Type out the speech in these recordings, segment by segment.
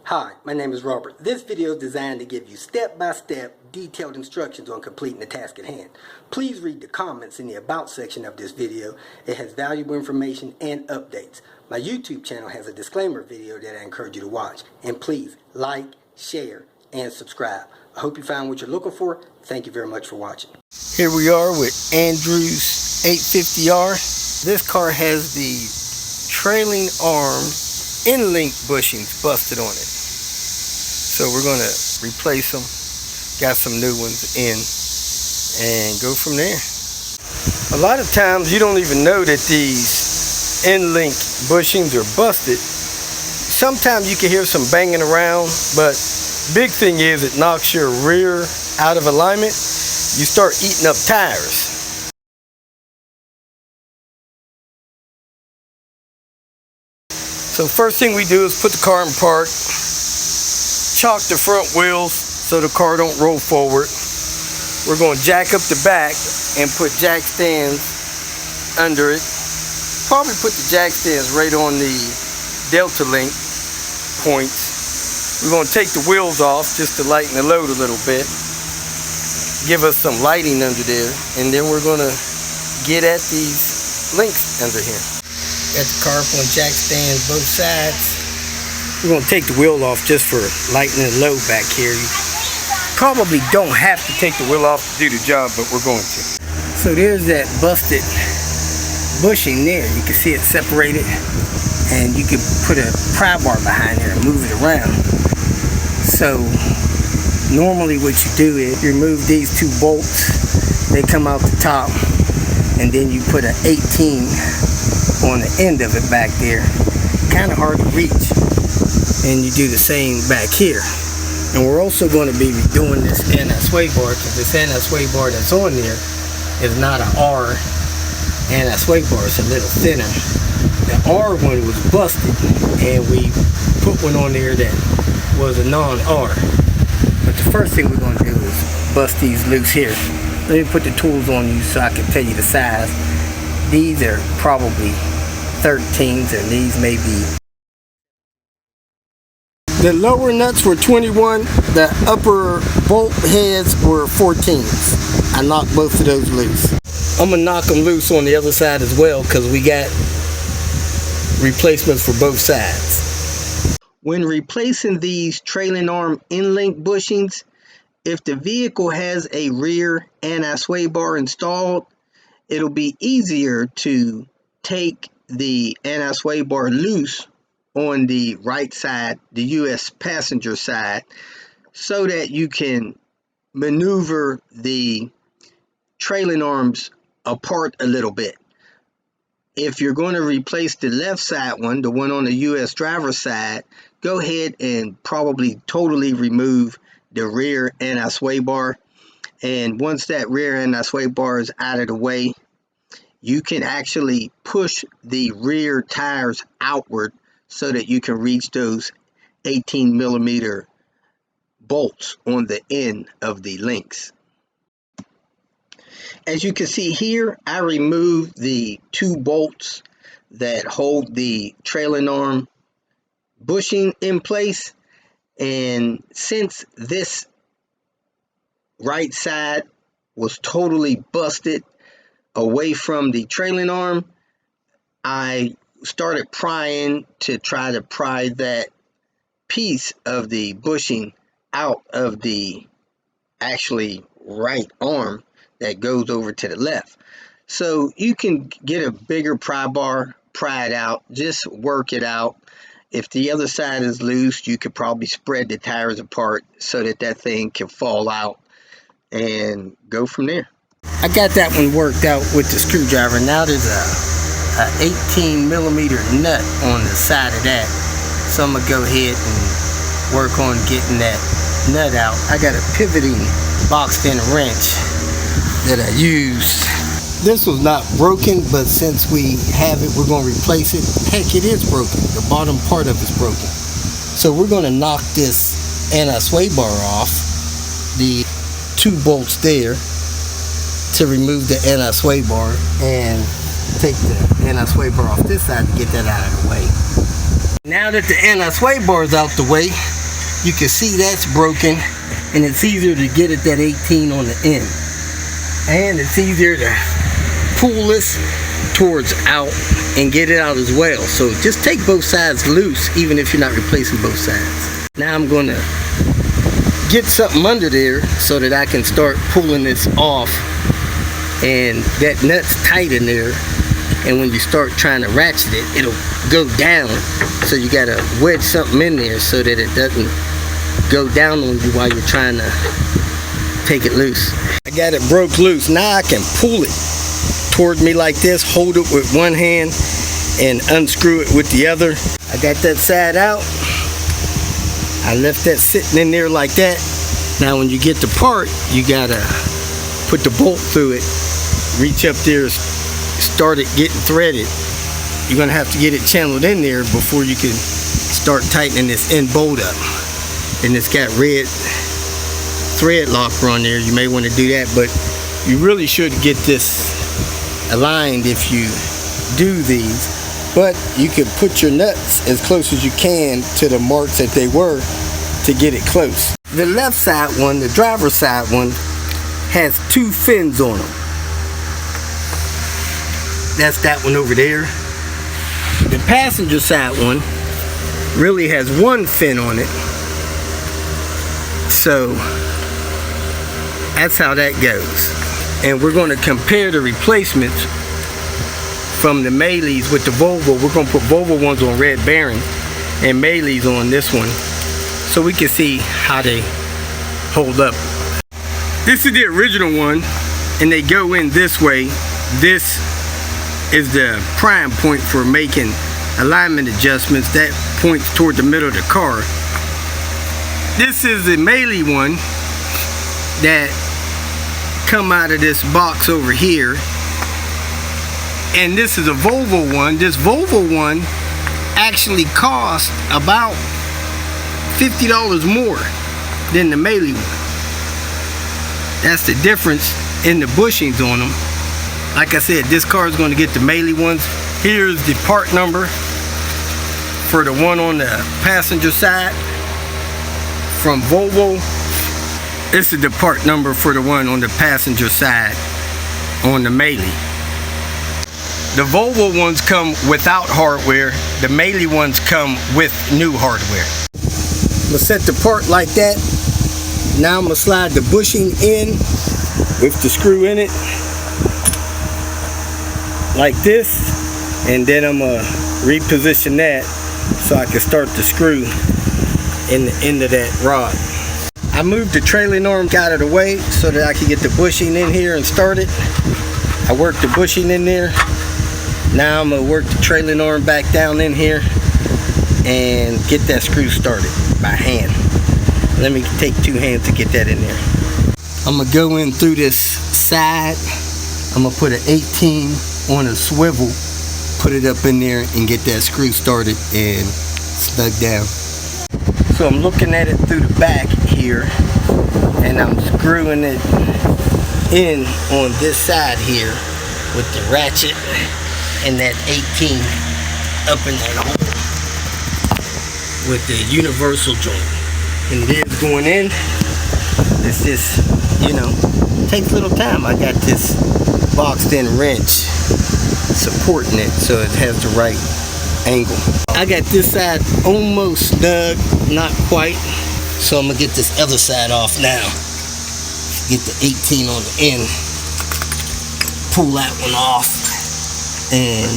Hi, my name is Robert. This video is designed to give you step-by-step detailed instructions on completing the task at hand. Please read the comments in the About section of this video. It has valuable information and updates. My YouTube channel has a disclaimer video that I encourage you to watch. And please like, share, and subscribe. I hope you found what you're looking for. Thank you very much for watching. Here we are with Andrew's 850R. This car has the trailing arm in-link bushings busted on it. So we're going to replace them, got some new ones in, and go from there. A lot of times you don't even know that these in-link bushings are busted. Sometimes you can hear some banging around, but big thing is it knocks your rear out of alignment. You start eating up tires. So first thing we do is put the car in park, chalk the front wheels so the car don't roll forward. We're going to jack up the back and put jack stands under it. Probably put the jack stands right on the delta link points. We're going to take the wheels off just to lighten the load a little bit. Give us some lighting under there, and then we're going to get at these links under here. Got the car up on jack stands both sides. We're going to take the wheel off just for lightening the load back here. You probably don't have to take the wheel off to do the job, but we're going to. So there's that busted bushing there. You can see it separated, and you can put a pry bar behind there and move it around. So normally what you do is you remove these two bolts. They come out the top, and then you put an 18 on the end of it back there. Kind of hard to reach. And you do the same back here. And we're also going to be redoing this anti-sway bar, because this anti-sway bar that's on there is not an R anti-sway bar. It's a little thinner. The R one was busted, and we put one on there that was a non-R. But the first thing we're going to do is bust these loose here. Let me put the tools on you so I can tell you the size. These are probably 13s, and these may be. The lower nuts were 21, the upper bolt heads were 14s. I knocked both of those loose. I'm gonna knock them loose on the other side as well, because we got replacements for both sides. When replacing these trailing arm in-link bushings, if the vehicle has a rear anti-sway bar installed, it'll be easier to take the anti-sway bar loose on the right side, the US passenger side, so that you can maneuver the trailing arms apart a little bit. If you're going to replace the left side one, the one on the US driver's side, go ahead and probably totally remove the rear anti-sway bar. And once that rear anti-sway bar is out of the way, you can actually push the rear tires outward so that you can reach those 18mm bolts on the end of the links. As you can see here, I removed the two bolts that hold the trailing arm bushing in place. And since this right side was totally busted away from the trailing arm, I started prying to try to pry that piece of the bushing out of the actually right arm that goes over to the left. So you can get a bigger pry bar, pry it out, just work it out. If the other side is loose, you could probably spread the tires apart so that that thing can fall out and go from there. I got that one worked out with the screwdriver. Now there's a 18mm nut on the side of that. So I'm going to go ahead and work on getting that nut out. I got a pivoting boxed in wrench that I used. This was not broken, but since we have it, we're going to replace it. Heck, it is broken. The bottom part of it's broken. So we're going to knock this anti-sway bar off, the two bolts there, to remove the anti-sway bar, and take the anti-sway bar off this side to get that out of the way. Now that the anti-sway bar is out the way, you can see that's broken, and it's easier to get at that 18 on the end, and it's easier to pull this towards out and get it out as well. So just take both sides loose, even if you're not replacing both sides. Now I'm going to get something under there so that I can start pulling this off, and that nut's tight in there, and when you start trying to ratchet it, it'll go down. So you got to wedge something in there so that it doesn't go down on you while you're trying to take it loose. I got it broke loose. Now I can pull it toward me like this, hold it with one hand and unscrew it with the other. I got that side out. I left that sitting in there like that. Now when you get the part, you gotta put the bolt through it, reach up there, start it getting threaded. You're gonna have to get it channeled in there before you can start tightening this end bolt up. And it's got red thread locker on there. You may want to do that, but you really should get this aligned if you do these. But you can put your nuts as close as you can to the marks that they were to get it close. The left side one, the driver's side one, has two fins on them. That's that one over there. The passenger side one really has one fin on it. So that's how that goes. And we're going to compare the replacements from the Melees with the Volvo. We're going to put Volvo ones on red bearing and Melees on this one, so we can see how they hold up. This is the original one, and they go in this way. This is the prime point for making alignment adjustments. That points toward the middle of the car. This is the Melee one that come out of this box over here, and this is a Volvo one. This Volvo one actually cost about $50 more than the Melee one. That's the difference in the bushings on them. Like I said, this car is going to get the Melee ones. Here's the part number for the one on the passenger side from Volvo. This is the part number for the one on the passenger side on the Melee. The Volvo ones come without hardware. The Melee ones come with new hardware. I'm gonna set the part like that. Now I'm gonna slide the bushing in with the screw in it like this, and then I'm gonna reposition that so I can start the screw in the end of that rod. I moved the trailing arm out of the way so that I can get the bushing in here and start it. I worked the bushing in there. Now I'm going to work the trailing arm back down in here and get that screw started by hand. Let me take two hands to get that in there. I'm going to go in through this side. I'm going to put an 18 on a swivel, put it up in there and get that screw started and snug down. So I'm looking at it through the back here, and I'm screwing it in on this side here with the ratchet and that 18 up in that hole with the universal joint. And it is going in. It's just, you know, takes a little time. I got this boxed in wrench supporting it so it has the right angle. I got this side almost snug, not quite. So I'm gonna get this other side off now. Get the 18 on the end, pull that one off, and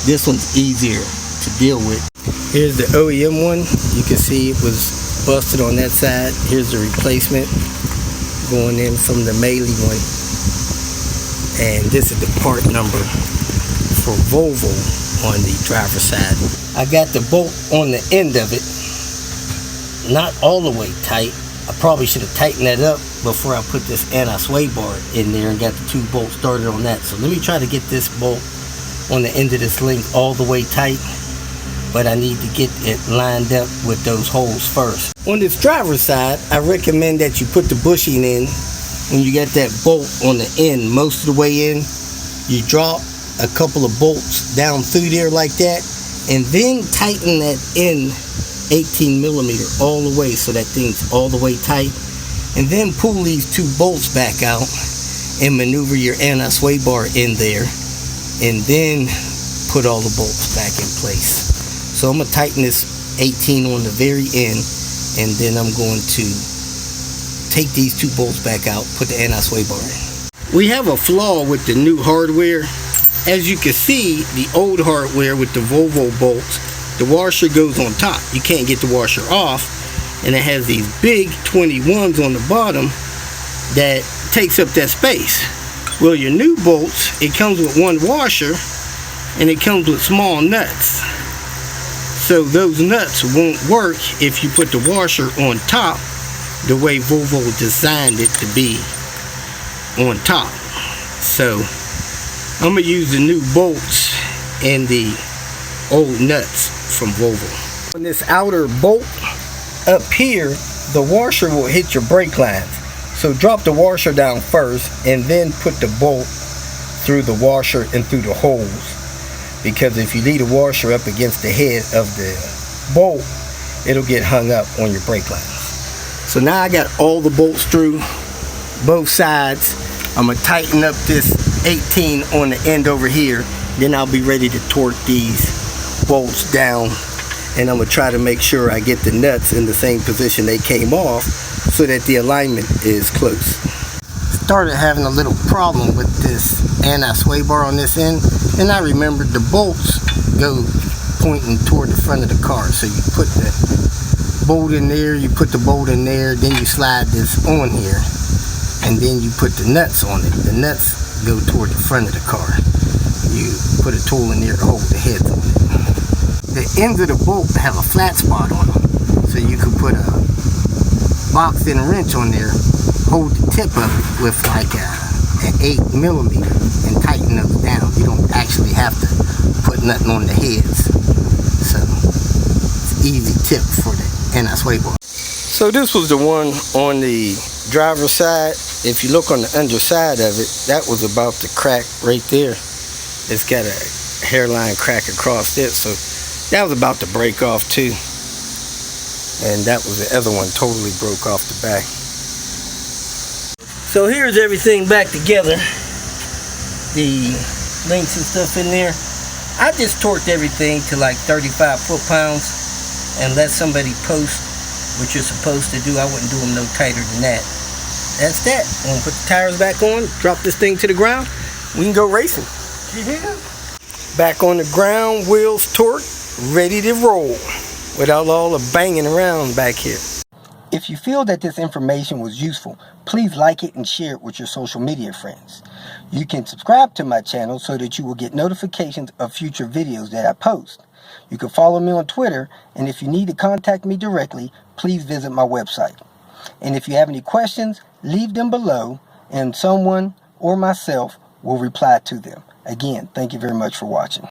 this one's easier to deal with. Here's the OEM one. You can see it was busted on that side. Here's the replacement going in from the Melee one. And this is the part number for Volvo on the driver's side. I got the bolt on the end of it, not all the way tight. I probably should have tightened that up before I put this anti-sway bar in there and got the two bolts started on that. So let me try to get this bolt on the end of this link all the way tight, but I need to get it lined up with those holes first. On this driver's side, I recommend that you put the bushing in when you got that bolt on the end most of the way in. You drop a couple of bolts down through there like that, and then tighten that end 18 millimeter all the way, so that thing's all the way tight. And then pull these two bolts back out and maneuver your anti-sway bar in there, and then put all the bolts back in place. So I'm going to tighten this 18 on the very end, and then I'm going to take these two bolts back out, put the anti-sway bar in. We have a flaw with the new hardware. As you can see, the old hardware with the Volvo bolts, the washer goes on top. You can't get the washer off, and it has these big 21s on the bottom that takes up that space. Well, your new bolts, it comes with one washer, and it comes with small nuts. So those nuts won't work if you put the washer on top the way Volvo designed it to be on top. So I'm going to use the new bolts and the old nuts from Volvo. On this outer bolt up here, the washer will hit your brake lines. So drop the washer down first and then put the bolt through the washer and through the holes. Because if you leave the washer up against the head of the bolt, it'll get hung up on your brake lines. So now I got all the bolts through both sides. I'm going to tighten up this 18 on the end over here. Then I'll be ready to torque these bolts down. And I'm going to try to make sure I get the nuts in the same position they came off so that the alignment is close. Started having a little problem with this anti-sway bar on this end, and I remembered the bolts go pointing toward the front of the car. So you put the bolt in there, you put the bolt in there, then you slide this on here, and then you put the nuts on it. The nuts go toward the front of the car. You put a tool in there to hold the heads on it. The ends of the bolt have a flat spot on them, so you can put a box and a wrench on there, hold the tip of it with like an 8 millimeter and tighten those down. You don't actually have to put nothing on the heads. So it's an easy tip for the anti-sway bar. So this was the one on the driver's side. If you look on the underside of it, that was about to crack right there. It's got a hairline crack across it, so that was about to break off too. And that was the other one, totally broke off the back. So here's everything back together. The links and stuff in there. I just torqued everything to like 35 foot-pounds and let somebody post what you're supposed to do. I wouldn't do them no tighter than that. That's that. I'm gonna put the tires back on, drop this thing to the ground. We can go racing. Yeah. Back on the ground, wheels torqued, ready to roll without all the banging around back here. If you feel that this information was useful, please like it and share it with your social media friends. You can subscribe to my channel so that you will get notifications of future videos that I post. You can follow me on Twitter, and if you need to contact me directly, please visit my website. And if you have any questions, leave them below, and someone or myself will reply to them. Again, thank you very much for watching.